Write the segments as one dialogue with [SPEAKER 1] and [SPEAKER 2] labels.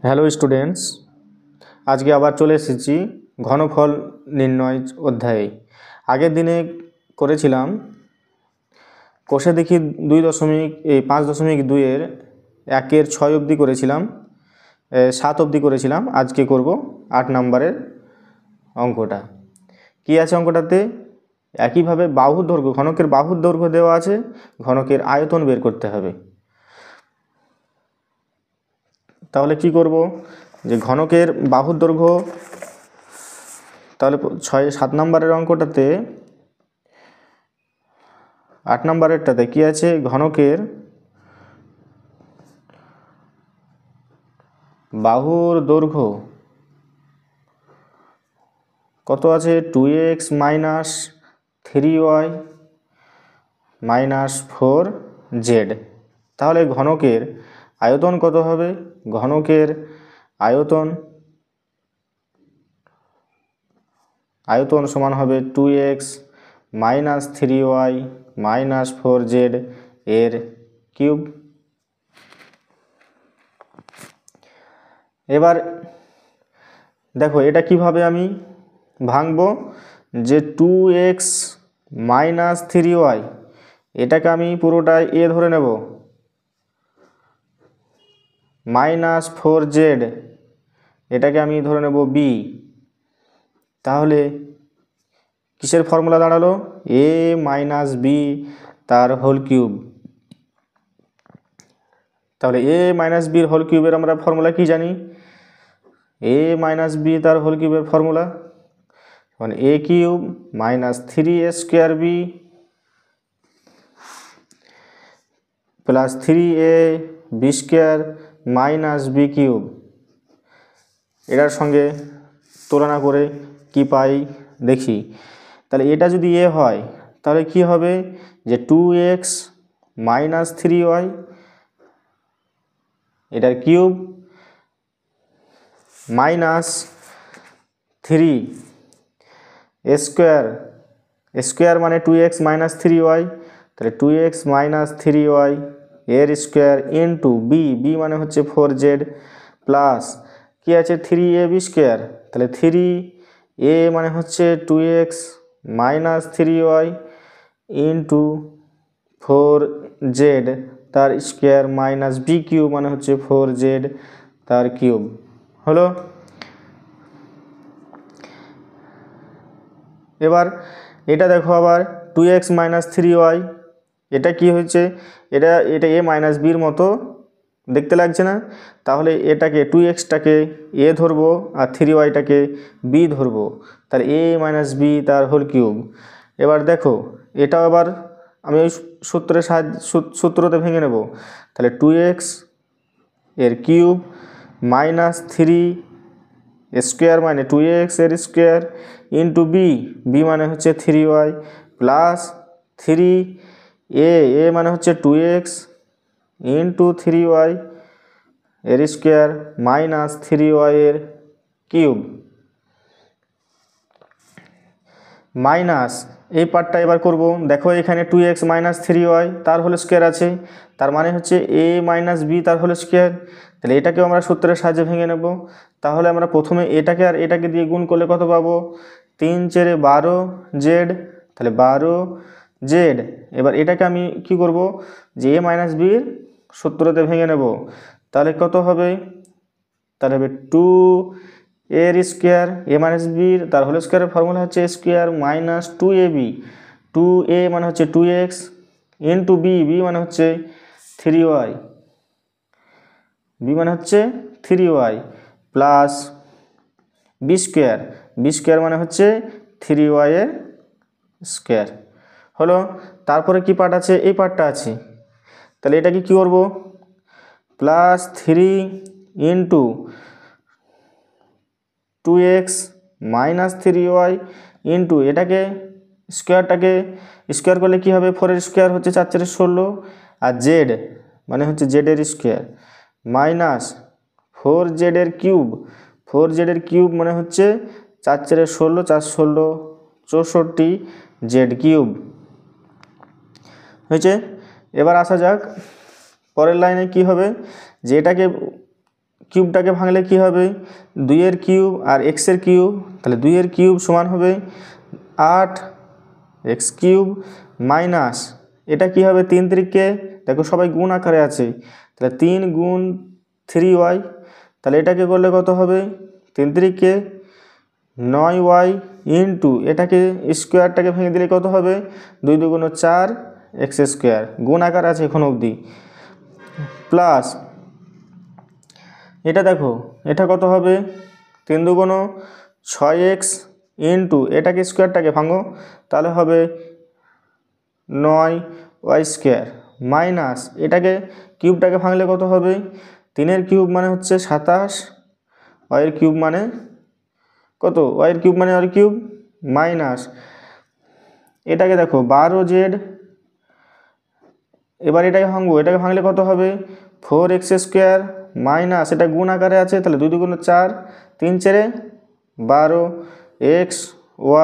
[SPEAKER 1] Hello students, আজকে আবার চলে এসেছি ঘনফল নির্ণয় অধ্যায়ে। আগের দিনে করেছিলাম কোষে দেখি 5.2-এর 1-এর 6 অবধি করেছিলাম, 7 অবধি করেছিলাম। আজকে করব 8 নম্বরের অঙ্কটা। কি আছে অঙ্কটাতে? একইভাবে বাহুর দৈর্ঘ্য, ঘনকের বাহুর দৈর্ঘ্য দেওয়া আছে, ঘনকের আয়তন বের করতে হবে। তাহলে কি করব, যে ঘনকের বাহুর দৈর্ঘ্য, তাহলে 7 নম্বরের অঙ্কটাতে 8 নম্বরেরটাতে কি আছে? ঘনকের বাহুর দৈর্ঘ্য কত আছে? 2x minus 3y minus 4z। তাহলে ঘনকের আয়তন কত হবে? ঘনকের আয়তন সমান হবে 2x minus 3y minus 4z এর কিউব। এবার দেখো এটা কিভাবে আমি ভাঙবো, যে 2x মাইনাস 3y এটাকে আমি পুরোটাই a ধরে নেব, মাইনাস 4z এটাকে আমি ধরে নেব b। তাহলে কিসের ফর্মুলা দাঁড়ালো? a মাইনাস b তার হোল কিউব। তাহলে a মাইনাস বির হোল কিউবের আমরা ফর্মুলা কি জানি? a মাইনাস বি তার হোল কিউবের ফর্মুলা মানে a cube minus 3a square b plus 3a b square minus b cube. এটার সঙ্গে তুলনা করে কি পাই দেখি। তাহলে এটা যদি a হয় তাহলে কি হবে, যে 2x মাইনাস 3y এটার কিউব মাইনাস 3 স্কোয়ার মানে 2x মাইনাস 3y, তাহলে 2x মাইনাস 3y এর স্কোয়ার ইন্টু বি মানে হচ্ছে 4z প্লাস কি আছে 3ab স্কোয়ার, তাহলে 3a মানে হচ্ছে 2x minus 3y into 4z তার স্কোয়ার মাইনাস বি কিউব মানে হচ্ছে 4z তার কিউব হলো। এবার এটা দেখো আবার 2x মাইনাস 3y এটা কি হয়েছে? এটা a মাইনাস বির মতো দেখতে লাগছে না? তাহলে এটাকে 2xটাকে a ধরবো আর 3yটাকে b ধরবো, তাহলে a মাইনাস বি তার হোল কিউব। এবার দেখো এটাও আবার আমি ওই সূত্রতে ভেঙে নেব। তাহলে 2x এর কিউব মাইনাস 3 স্কোয়ার মানে 2x এর স্কোয়ার ইন্টু বি মানে হচ্ছে 3y প্লাস 3a মানে হচ্ছে 2x ইন্টু 3y এর স্কোয়ার মাইনাস 3y এর কিউব মাইনাস এই পার্টটা এবার করব। দেখো এখানে 2x মাইনাস 3y তার হোল স্কোয়ার আছে, তার মানে হচ্ছে a মাইনাস বি তার হোল স্কোয়ার। তাহলে এটাকেও আমরা সূত্রের সাহায্যে ভেঙে নেব। তাহলে আমরা প্রথমে এটাকে আর এটাকে দিয়ে গুণ করলে কত পাবো? 3×4 12z, তাহলে 12z। এবার এটাকে আমি কি করব, যে a মাইনাস বির সূত্রতে ভেঙে নেব। তাহলে কত হবে? তাহলে হবে 2 এর স্কোয়ার a মাইনাস বির তার হোল স্কোয়ারের ফর্মুলা হচ্ছে স্কোয়ার মাইনাস 2ab, 2a মানে হচ্ছে 2x ইন্টু বি মানে হচ্ছে 3y, মানে হচ্ছে 3y প্লাস বি স্কোয়ার মানে হচ্ছে 3y এর স্কোয়ার হলো। তারপরে কি পার্ট আছে? এই পার্টটা আছে। তাহলে এটাকে কি করব? Plus 3 into 2x minus 3y into এটাকে স্কোয়ারটাকে স্কোয়ার করলে কি হবে? 4 এর স্কোয়ার হচ্ছে 4×4 16 আর z মানে হচ্ছে z এর স্কোয়ার মাইনাস 4z এর কিউব, 4z এর কিউব মানে হচ্ছে 4×4 16 4×16 64 z কিউব হয়েছে। এবার আসা যাক পরের লাইনে কি হবে, যে এটাকে কিউবটাকে ভাঙলে কি হবে 2 এর কিউব আর x এর কিউব, তাহলে 2 এর কিউব সমান হবে 8 x কিউব মাইনাস এটা কি হবে 3 3কে দেখো সবাই গুণ আকারে আছে, তাহলে 3 গুণ 3y, তাহলে এটাকে করলে কত হবে 3 3কে 9y ইন্টু এটাকে স্কোয়ারটাকে ভেঙে দিলে কত হবে 2 2 4 x স্কোয়ার, গুণ আকার আছে এখন অবধি, প্লাস এটা দেখো এটা কত হবে 3 2 6x ইন্টু এটাকে স্কোয়ারটাকে ভাঙো তাহলে হবে 9y স্কোয়ার মাইনাস এটাকে কিউবটাকে ভাঙলে কত হবে 3 এর কিউব মানে হচ্ছে 27, y এর কিউব মানে কত y এর কিউব মানে y কিউব মাইনাস এটাকে দেখো 12z, এবার এটাকে ভাঙবো, এটাকে ভাঙলে কত হবে 4x স্কোয়ার মাইনাস এটা গুণ আকারে আছে তাহলে 2 2 4 3 4 12 x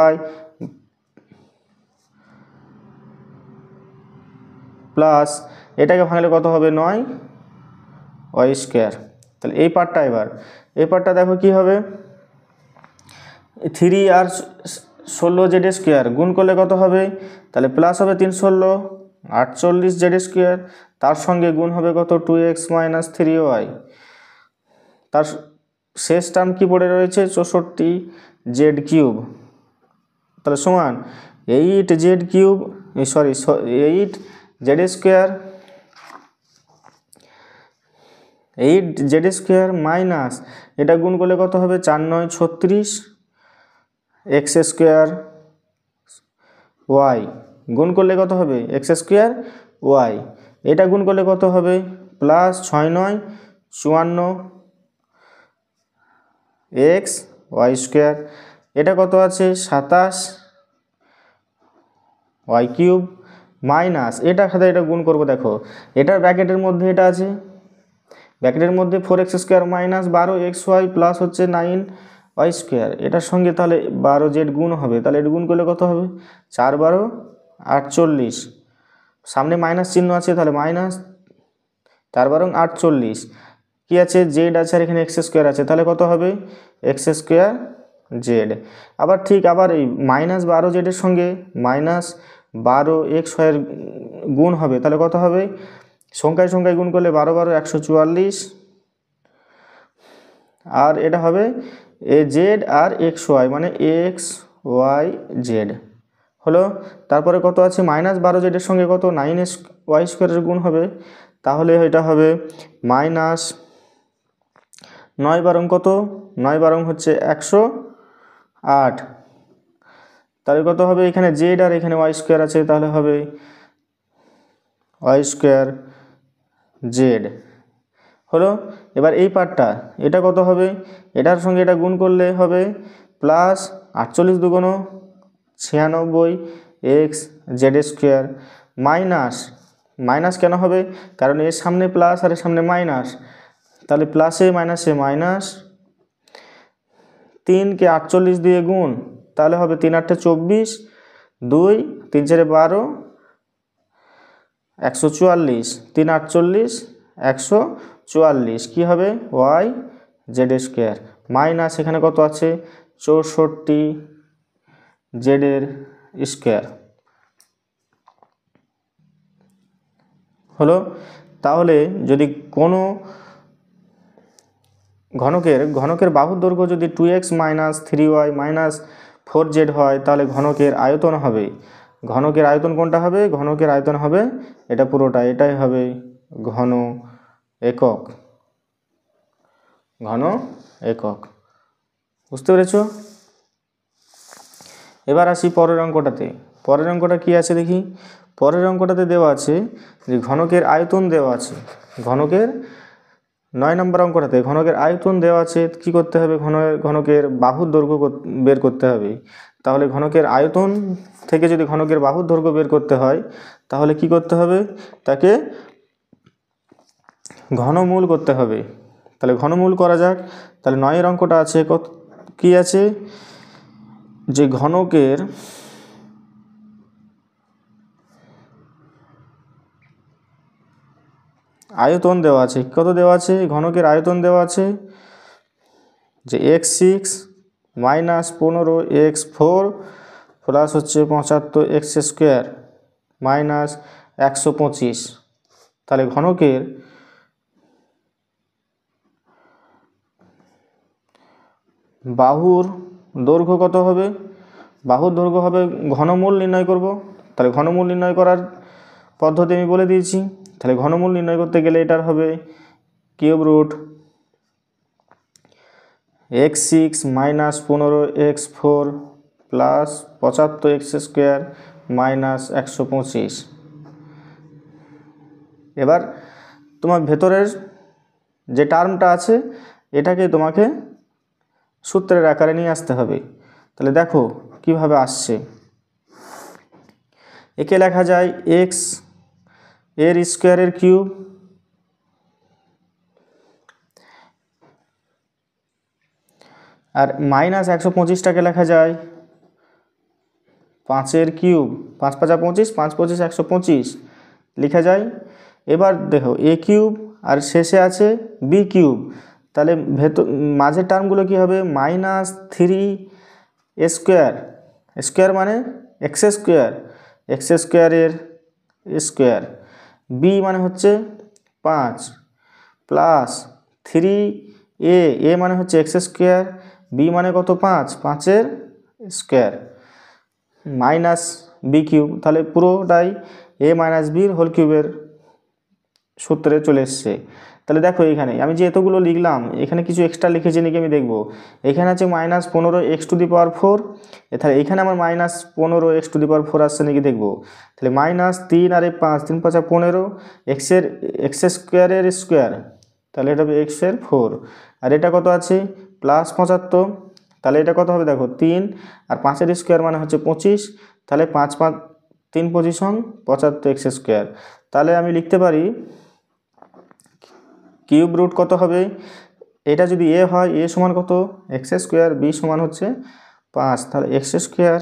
[SPEAKER 1] y প্লাস এটাকে ভাঙলে কত হবে 9 y স্কোয়ার। তাহলে এই পার্টটা এবার এই পার্টটা দেখো কি হবে 3 আর 16z স্কোয়ার গুণ করলে কত হবে তাহলে প্লাস হবে 3 16 48z স্কোয়ার, তার সঙ্গে গুণ হবে কত 2x মাইনাস 3y, তার শেষ টার্ম কি পড়ে রয়েছে 64z কিউব, তাহলে সমান 8z cube sorry 8z square 8z square minus এটা গুণ করলে কত হবে 4 9 36 x স্কোয়ার y গুণ করলে কত হবে x স্কোয়ার y, এটা গুণ করলে কত হবে প্লাস 6 9 54 x y স্কোয়ার, এটা কত আছে 27 y কিউব মাইনাস এটার সাথে এটা গুণ করব, দেখো এটার ব্র্যাকেটের মধ্যে এটা আছে ব্র্যাকেটের মধ্যে 4x square minus 12xy plus হচ্ছে 9y স্কোয়ার, এটার সঙ্গে তাহলে 12z গুণ হবে, তাহলে এটা গুণ করলে কত হবে 4 12 48, সামনে মাইনাস চিহ্ন আছে তাহলে মাইনাস 4 12 48 কি আছে জেড আছে আর এখানে এক্স স্কোয়ার আছে তাহলে কত হবে এক্স স্কোয়ার জেড, আবার ঠিক আবার এই মাইনাস 12z এর সঙ্গে মাইনাস 12xy এর গুণ হবে তাহলে কত হবে সংখ্যায় সংখ্যায় গুণ করলে 12 12 144, আর এটা হবে এ জেড আর এক্স ওয়াই মানে এক্স ওয়াই জেড হলো, তারপরে কত আছে মাইনাস 12z এর সঙ্গে কত 9y স্কোয়ারের গুণ হবে তাহলে এটা হবে মাইনাস 9 বারং কত 9 বারং হচ্ছে 108, তাহলে কত হবে এখানে জেড আর এখানে ওয়াই স্কোয়ার আছে তাহলে হবে ওয়াই স্কোয়ার জেড হলো। এবার এই পার্টটা এটা কত হবে এটার সঙ্গে এটা গুণ করলে হবে প্লাস 48 দুগুণ 96 x Z square minus minus কেন হবে কারণ এর সামনে প্লাস আর এর সামনে মাইনাস, তাহলে প্লাসে মাইনাসে মাইনাস 3কে 48 দিয়ে গুণ তাহলে হবে 3 8 24 2 3 4 12 144 3 48 144 কি হবে ওয়াই জেড স্কোয়ার মাইনাস এখানে কত আছে 64 জেডের স্কোয়ার হলো। তাহলে যদি কোনো ঘনকের বাহুর দৈর্ঘ্য যদি 2x minus 3y minus 4z হয় তাহলে ঘনকের আয়তন হবে, ঘনকের আয়তন কোনটা হবে ঘনকের আয়তন হবে এটা পুরোটা এটাই হবে ঘন একক, ঘন একক বুঝতে পেরেছো। এবার আসি পরের অঙ্কটাতে, পরের অঙ্কটা কি আছে দেখি, পরের অঙ্কটাতে দেওয়া আছে যে ঘনকের আয়তন দেওয়া আছে, ঘনকের 9 নম্বর অঙ্কটাতে ঘনকের আয়তন দেওয়া আছে কি করতে হবে ঘনকের বাহুর দৈর্ঘ্য বের করতে হবে, তাহলে ঘনকের আয়তন থেকে যদি ঘনকের বাহুর দৈর্ঘ্য বের করতে হয় তাহলে কি করতে হবে তাকে ঘনমূল করতে হবে, তাহলে ঘনমূল করা যাক। তাহলে 9 অঙ্কটা আছে কত কি আছে যে ঘনকের আয়তন দেওয়া আছে, কত দেওয়া আছে, ঘনকের আয়তন দেওয়া আছে যে x6 মাইনাস 15x4 প্লাস হচ্ছে 75x² মাইনাস 125। তাহলে ঘনকের বাহুর দৈর্ঘ্য কত হবে, বাহুর দৈর্ঘ্য হবে, ঘনমূল নির্ণয় করব। তাহলে ঘনমূল নির্ণয় করার পদ্ধতি আমি বলে দিয়েছি। তাহলে ঘনমূল নির্ণয় করতে গেলে এটার হবে cube root x6 minus 15x4 plus 75x² minus 125। এবার তোমার ভেতরের যে টার্মটা আছে এটাকে তোমাকে সূত্রের আকারে নিয়ে আসতে হবে। তাহলে দেখো কিভাবে আসছে, একে লেখা যায় x এর স্কোয়ারের কিউব আর মাইনাস 125টাকে লেখা যায় 5-এর কিউব, 5 5 25, 5 25 125 লেখা যায়। এবার দেখো এ কিউব আর শেষে আছে বি কিউব, তাহলে মাঝের টার্মগুলো কি হবে, মাইনাস 3 স্কোয়ার মানে এক্স স্কোয়ারের স্কোয়ার, বি মানে হচ্ছে 5 প্লাস 3 এ মানে হচ্ছে এক্স স্কোয়ার, বি মানে কত 5, 5-এর স্কোয়ার মাইনাস বি কিউব। তাহলে পুরোটাই এ মাইনাস বির হোল কিউবের সূত্রে চলে এসছে। তাহলে দেখো এখানে আমি যে এতগুলো লিখলাম এখানে কিছু এক্সট্রা লিখেছি নাকি আমি দেখব। এখানে আছে মাইনাস 15x⁴, তাহলে এখানে আমার মাইনাস 15x⁴ আসছে নাকি দেখব। তাহলে মাইনাস 3 আর 5, 3 5 15, এক্স স্কোয়ারের স্কোয়ার, তাহলে এটা হবে x-এর 4, আর এটা কত আছে প্লাস 75, তাহলে এটা কত হবে দেখো 3 আর 5-এর স্কোয়ার মানে হচ্ছে 25, তাহলে 5 5 3 25 75x²। তাহলে আমি লিখতে পারি কিউব রুট কত হবে, এটা যদি এ হয় এ সমান কত x², বি সমান হচ্ছে 5, তাহলে x²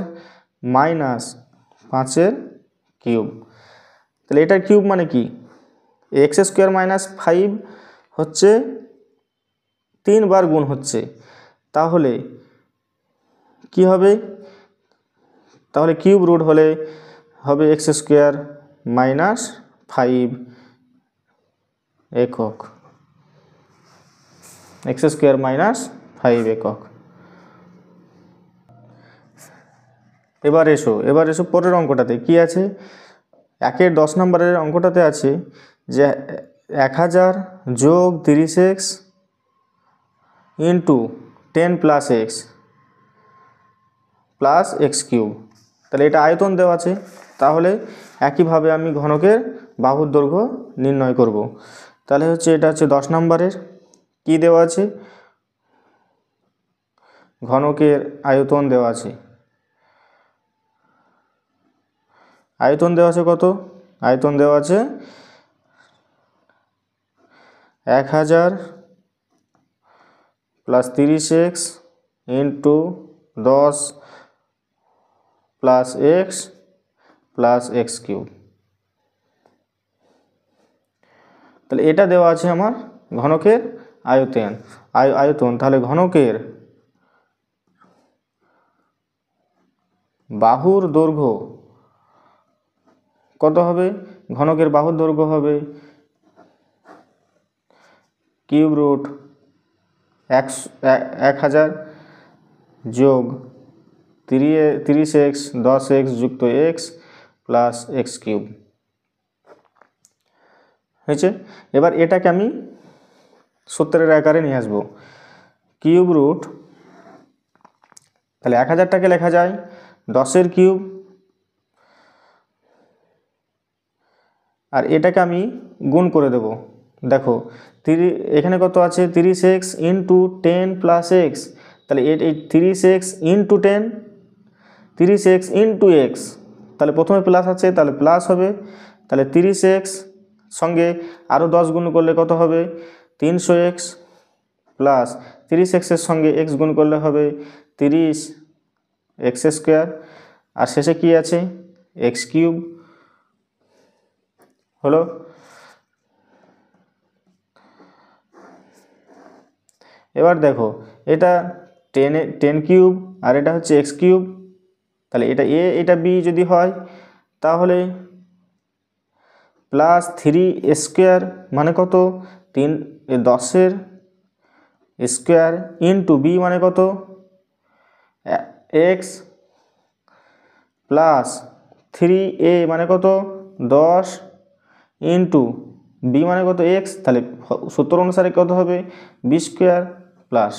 [SPEAKER 1] মাইনাস 5-এর কিউব। তাহলে এটার কিউব মানে কি, x² মাইনাস 5 হচ্ছে 3 বার গুণ হচ্ছে, তাহলে কি হবে, তাহলে কিউব রুট হলে হবে x² মাইনাস 5 একক, x² মাইনাস 5 একক। এবার এসো পরের অঙ্কটাতে কি আছে, 1-এর 10 নম্বরের অঙ্কটাতে আছে যে 1000 যোগ 30x into 10 plus x plus x cube. তাহলে এটা আয়তন দেওয়া আছে, তাহলে একইভাবে আমি ঘনকের বাহুর দৈর্ঘ্য নির্ণয় করব। তাহলে হচ্ছে এটা হচ্ছে 10 নম্বরের, কি দেওয়া আছে, ঘনকের আয়তন দেওয়া আছে, আয়তন দেওয়া আছে কত, আয়তন দেওয়া আছে 1000 plus 30x into 10 plus x plus x cube. তাহলে এটা দেওয়া আছে আমার ঘনকের আয়তন। তাহলে ঘনকের বাহুর দৈর্ঘ্য কত হবে, ঘনকের বাহুর দৈর্ঘ্য হবে কিউব রুট 1000 যোগ 30x 10x যুক্ত এক্স প্লাস এক্স কিউব হয়েছে। এবার এটাকে আমি সূত্রের আকারে নিয়ে আসবো, কিউব রুট, তাহলে 1000টাকে লেখা যায় 10-এর কিউব, আর এটাকে আমি গুণ করে দেব। দেখো এখানে কত আছে 30x ইন্টু 10 প্লাস এক্স, তাহলে এই 30x into 10, 30x into x, তাহলে প্রথমে প্লাস আছে তাহলে প্লাস হবে, তাহলে 30x সঙ্গে আরও 10 গুণ করলে কত হবে 300x প্লাস 30x-এর সঙ্গে এক্স গুণ করলে হবে 30x², আর শেষে কি আছে এক্স কিউব হলো। এবার দেখো এটা 10 কিউব আর এটা হচ্ছে এক্স কিউব, তাহলে এটা এ এটা বি যদি হয় তাহলে প্লাস 3 মানে কত 10 স্কোয়ার ইন্টু বি মানে কত এক্স প্লাস 3a মানে কত 10 ইন্টু বি মানে কত এক্স, তাহলে সূত্র অনুসারে কত হবে বি স্কোয়ার প্লাস,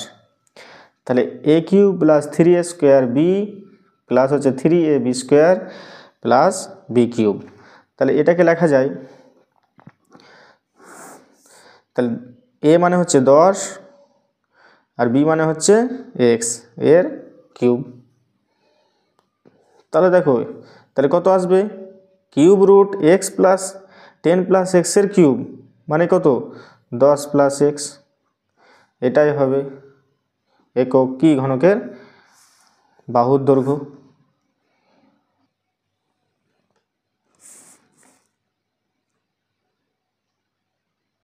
[SPEAKER 1] তাহলে A cube plus 3a² B plus হচ্ছে 3ab square plus B cube. তাহলে এটাকে লেখা যায়, তাহলে এ মানে হচ্ছে 10 আর বি মানে হচ্ছে এক্স এর কিউব। তাহলে দেখো তাহলে কত আসবে cube root x plus 10 plus এক্সের কিউব মানে কত 10 প্লাস এক্স, এটাই হবে একক কি ঘনকের বাহুর দৈর্ঘ্য।